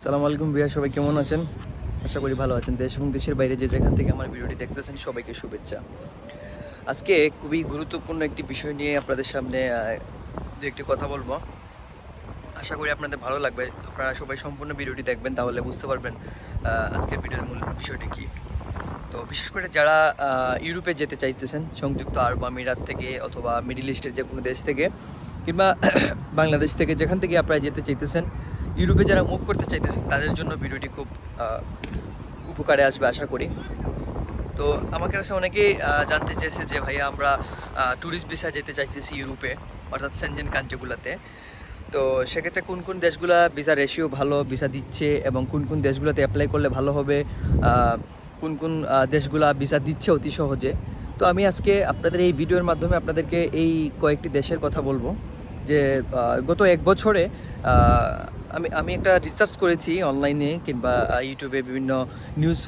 আসসালামু আলাইকুম ভাইয়া, সবাই কেমন আছেন? আশা করি ভালো আছেন। দেশ এবং দেশের বাইরে যে যেখান থেকে আমার ভিডিওটি দেখতেছেন সবাইকে শুভেচ্ছা। আজকে খুবই গুরুত্বপূর্ণ একটি বিষয় নিয়ে আপনাদের সামনে দু একটি কথা বলবো। আশা করি আপনাদের ভালো লাগবে। আপনারা সবাই সম্পূর্ণ ভিডিওটি দেখবেন, তাহলে বুঝতে পারবেন আজকের ভিডিওর মূল বিষয়টি কী। তো বিশেষ করে যারা ইউরোপে যেতে চাইতেছেন, সংযুক্ত আরব আমিরাত থেকে অথবা মিডল ইস্টের যে কোনো দেশ থেকে কিংবা বাংলাদেশ থেকে, যেখান থেকে আপনারা যেতে চাইতেছেন, ইউরোপে যারা মুভ করতে চাইতেছেন তাদের জন্য ভিডিওটি খুব উপকারে আসবে আশা করি। তো আমার কাছে অনেকেই জানতে চেয়েছে যে ভাইয়া আমরা ট্যুরিস্ট ভিসা যেতে চাইতেছি ইউরোপে, অর্থাৎ সেনজেন কান্ট্রিগুলোতে। তো সেক্ষেত্রে কোন কোন দেশগুলো ভিসা রেশিও ভালো ভিসা দিচ্ছে এবং কোন কোন দেশগুলোতে অ্যাপ্লাই করলে ভালো হবে, কোন কোন দেশগুলো ভিসা দিচ্ছে অতি সহজে। তো আমি আজকে আপনাদের এই ভিডিওর মাধ্যমে আপনাদেরকে এই কয়েকটি দেশের কথা বলবো যে গত এক বছরে আমি একটা রিসার্চ করেছি অনলাইনে কিংবা ইউটিউবে বিভিন্ন নিউজ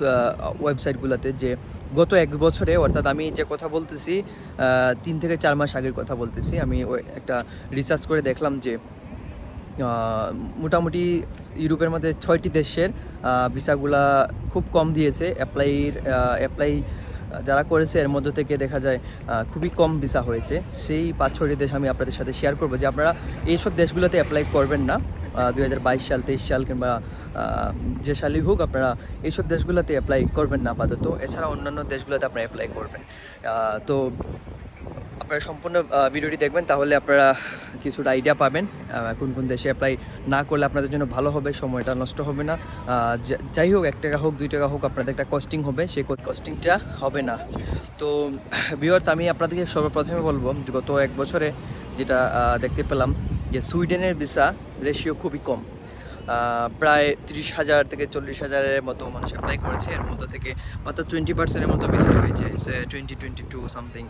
ওয়েবসাইটগুলোতে, যে গত এক বছরে, অর্থাৎ আমি যে কথা বলতেছি 3 থেকে 4 মাস আগের কথা বলতেছি, আমি একটা রিসার্চ করে দেখলাম যে মোটামুটি ইউরোপের মধ্যে 6টি দেশের ভিসাগুলা খুব কম দিয়েছে। অ্যাপ্লাই যারা করেছে এর মধ্যে থেকে দেখা যায় খুবই কম ভিসা হয়েছে। সেই 5-6টি দেশ আমি আপনাদের সাথে শেয়ার করবো যে আপনারা এইসব দেশগুলোতে অ্যাপ্লাই করবেন না। 2022 সাল 23 সাল কিংবা যে সালই হোক, আপনারা এইসব দেশগুলোতে অ্যাপ্লাই করবেন না আপাতত। এছাড়া অন্যান্য দেশগুলোতে আপনারা অ্যাপ্লাই করবেন। তো আপনারা সম্পূর্ণ ভিডিওটি দেখবেন, তাহলে আপনারা কিছুটা আইডিয়া পাবেন কোন কোন দেশে অ্যাপ্লাই না করলে আপনাদের জন্য ভালো হবে, সময়টা নষ্ট হবে না। যাই হোক, 1 টাকা হোক 2 টাকা হোক, আপনাদের একটা কস্টিং হবে, সেই কস্টিংটা হবে না। তো ভিউয়ার্স, আমি আপনাদেরকে সর্বপ্রথমে বলবো গত এক বছরে যেটা দেখতে পেলাম যে সুইডেনের ভিসা রেশিও খুবই কম। প্রায় 30,000 থেকে 40,000-এর মতো মানুষ অ্যাপ্লাই করেছে, এর মধ্যে থেকে মাত্র 20%-এর মতো ভিসা হয়েছে, 2022 সামথিং।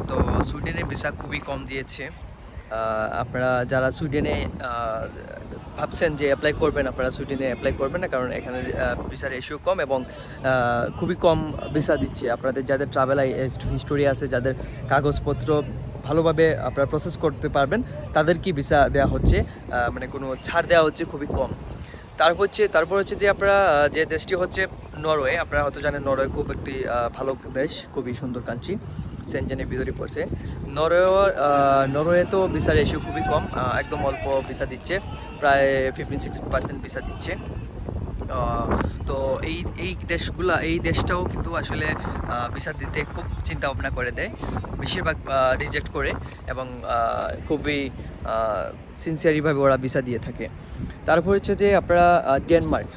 তো সুইডেনের ভিসা খুবই কম দিয়েছে। আপনারা যারা সুইডেনে ভাবছেন যে অ্যাপ্লাই করবেন, আপনারা সুইডেনে অ্যাপ্লাই করবেন না, কারণ এখানে ভিসার রেশিও কম এবং খুবই কম ভিসা দিচ্ছে। আপনাদের যাদের ট্রাভেল হিস্টোরি আছে, যাদের কাগজপত্র ভালোভাবে আপনারা প্রসেস করতে পারবেন, তাদেরকে ভিসা দেওয়া হচ্ছে, মানে কোনো ছাড় দেওয়া হচ্ছে খুবই কম। তারপর হচ্ছে যে আপনারা যে দেশটি হচ্ছে নরওয়ে। আপনারা হয়তো জানেন নরওয়ে খুব একটি ভালো দেশ, খুবই সুন্দর কান্ট্রি, সেনজেনের ভিতরে পড়ছে। নরওয়ে তো ভিসা রেশিও খুবই কম, একদম অল্প ভিসা দিচ্ছে, প্রায় 56% ভিসা দিচ্ছে। তো এই দেশটাও কিন্তু আসলে ভিসা দিতে খুব চিন্তা ভাবনা করে দেয়, বেশিরভাগ রিজেক্ট করে এবং খুবই সিনসিয়ারিভাবে ওরা ভিসা দিয়ে থাকে। তারপর হচ্ছে যে আপনারা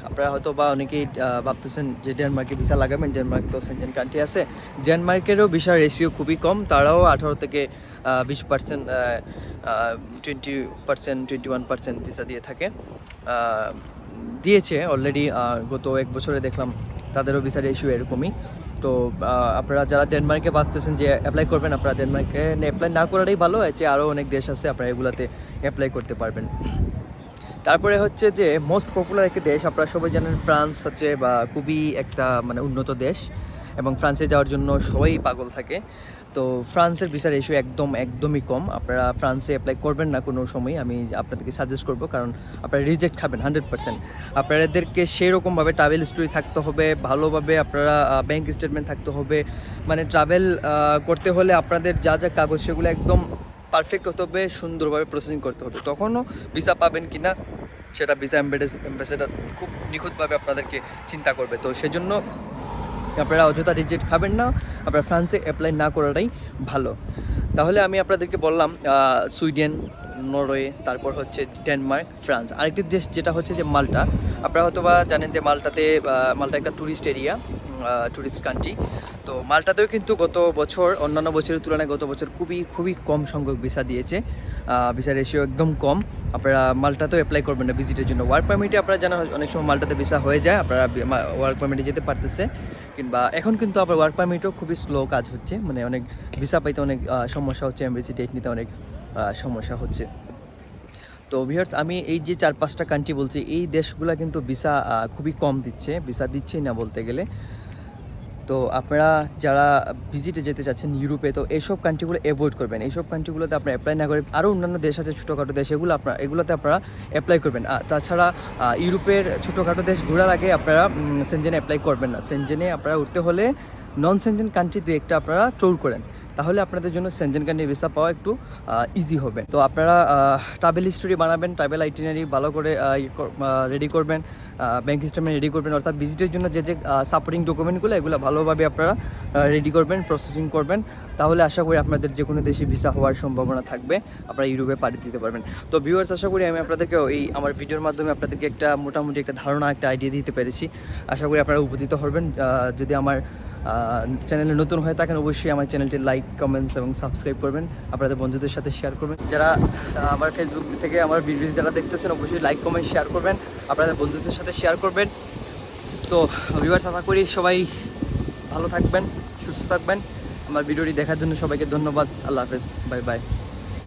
আপনারা হয়তো বা অনেকেই ভাবতেছেন যে ডেনমার্কে ভিসা লাগাবেন। ডেনমার্ক তো সেনজেন কান্ট্রি আছে, ডেনমার্কেরও ভিসা রেশিও খুবই কম। তারাও 18 থেকে 20%, 20%, 21% ভিসা দিয়ে থাকে, দিয়েছে অলরেডি। গত এক বছরে দেখলাম তাদেরও ভিসা রেশিও এরকমই। তো আপনারা যারা ডেনমার্কে ভাবতেছেন যে অ্যাপ্লাই করবেন, আপনারা ডেনমার্কে অ্যাপ্লাই না করাটাই ভালো। আছে আরও অনেক দেশ আছে, আপনারা এগুলাতে অ্যাপ্লাই করতে পারবেন। তারপরে হচ্ছে যে মোস্ট পপুলার একটি দেশ, আপনারা সবাই জানেন, ফ্রান্স হচ্ছে বা খুবই একটা মানে উন্নত দেশ এবং ফ্রান্সে যাওয়ার জন্য সবাই পাগল থাকে। তো ফ্রান্সের ভিসা রেশিও একদমই কম। আপনারা ফ্রান্সে অ্যাপ্লাই করবেন না কোনো সময়, আমি আপনাদেরকে সাজেস্ট করবো, কারণ আপনারা রিজেক্ট খাবেন 100%। আপনাদেরকে সেরকমভাবে ট্রাভেল হিস্টোরি থাকতে হবে, ভালোভাবে আপনারা ব্যাঙ্ক স্টেটমেন্ট থাকতে হবে, মানে ট্রাভেল করতে হলে আপনাদের যা যা কাগজ সেগুলো একদম পারফেক্ট হতে হবে, সুন্দরভাবে প্রসেসিং করতে হবে। তখনও ভিসা পাবেন কি না সেটা ভিসা অ্যাম্বাসেডার খুব নিখুঁতভাবে আপনাদেরকে চিন্তা করবে। তো সেজন্য আপনারা অযথা রিজেক্ট খাবেন না, আপনারা ফ্রান্সে অ্যাপ্লাই না করাটাই ভালো। তাহলে আমি আপনাদেরকে বললাম সুইডেন, নরওয়ে, তারপর হচ্ছে ডেনমার্ক, ফ্রান্স। আরেকটি দেশ যেটা হচ্ছে যে মাল্টা। আপনারা হয়তো বা জানেন যে মাল্টা একটা ট্যুরিস্ট এরিয়া, ট্যুরিস্ট কান্ট্রি। তো মাল্টাতেও কিন্তু গত বছর অন্যান্য বছরের তুলনায় গত বছর খুবই কম সংখ্যক ভিসা দিয়েছে, ভিসা রেশিও একদম কম। আপনারা মাল্টাতেও অ্যাপ্লাই করবেন না ভিজিটের জন্য। ওয়ার্ক পারমিটে আপনারা জানেন অনেক সময় মাল্টাতে ভিসা হয়ে যায়, আপনারা ওয়ার্ক পারমিটে যেতে পারতেছে, কিংবা এখন কিন্তু আবার ওয়ার্ক পারমিটও খুবই স্লো কাজ হচ্ছে, মানে অনেক ভিসা পাইতে অনেক সমস্যা হচ্ছে, এমবেসি ডেট নিতে অনেক সমস্যা হচ্ছে। তো ভিউয়ার্স, আমি এই যে 4-5টা কান্ট্রি বলছি, এই দেশগুলো কিন্তু ভিসা খুবই কম দিচ্ছে, ভিসা দিচ্ছেই না বলতে গেলে। তো আপনারা যারা ভিজিটে যেতে চাচ্ছেন ইউরোপে, তো এইসব কান্ট্রিগুলো অ্যাভয়েড করবেন। এইসব কান্ট্রিগুলোতে আপনারা অ্যাপ্লাই না করে আরও অন্যান্য দেশ আছে ছোটোখাটো দেশ, এগুলোতে আপনারা অ্যাপ্লাই করবেন। আর তাছাড়া ইউরোপের ছোটোখাটো দেশ ঘোরার আগে আপনারা সেনজেনে অ্যাপ্লাই করবেন না। সেনজেনে আপনারা উঠতে হলে নন সেনজেন কান্ট্রি দিয়ে একটা আপনারা ট্যুর করেন, তাহলে আপনাদের জন্য সেনজেন কান্ট্রি ভিসা পাওয়া একটু ইজি হবে। তো আপনারা ট্রাভেল হিস্টোরি বানাবেন, ট্রাভেল আইটিনারি ভালো করে রেডি করবেন, ব্যাঙ্ক স্টেটমেন্ট রেডি করবেন, অর্থাৎ ভিজিটের জন্য যে সাপোর্টিং ডকুমেন্টগুলো এগুলো ভালোভাবে আপনারা রেডি করবেন, প্রসেসিং করবেন। তাহলে আশা করি আপনাদের যে কোনো দেশে ভিসা হওয়ার সম্ভাবনা থাকবে, আপনারা ইউরোপে পাড়ি দিতে পারবেন। তো ভিউয়ার্স, আশা করি আমি আপনাদেরকে আমার ভিডিওর মাধ্যমে আপনাদেরকে একটা মোটামুটি একটা ধারণা, একটা আইডিয়া দিতে পেরেছি। আশা করি আপনারা উপকৃত হবেন। যদি আমার চ্যানেলে নতুন হয়ে থাকেন, অবশ্যই আমার চ্যানেলটি লাইক, কমেন্টস এবং সাবস্ক্রাইব করবেন, আপনাদের বন্ধুদের সাথে শেয়ার করবেন। যারা আমার ফেসবুক থেকে আমার ভিডিও যারা দেখতেছেন, অবশ্যই লাইক, কমেন্ট, শেয়ার করবেন, আপনাদের বন্ধুদের সাথে শেয়ার করবেন। তো ভিউয়ার্স, আশা করি সবাই ভালো থাকবেন, সুস্থ থাকবেন। আমার ভিডিওটি দেখার জন্য সবাইকে ধন্যবাদ। আল্লাহ হাফেজ, বাই বাই।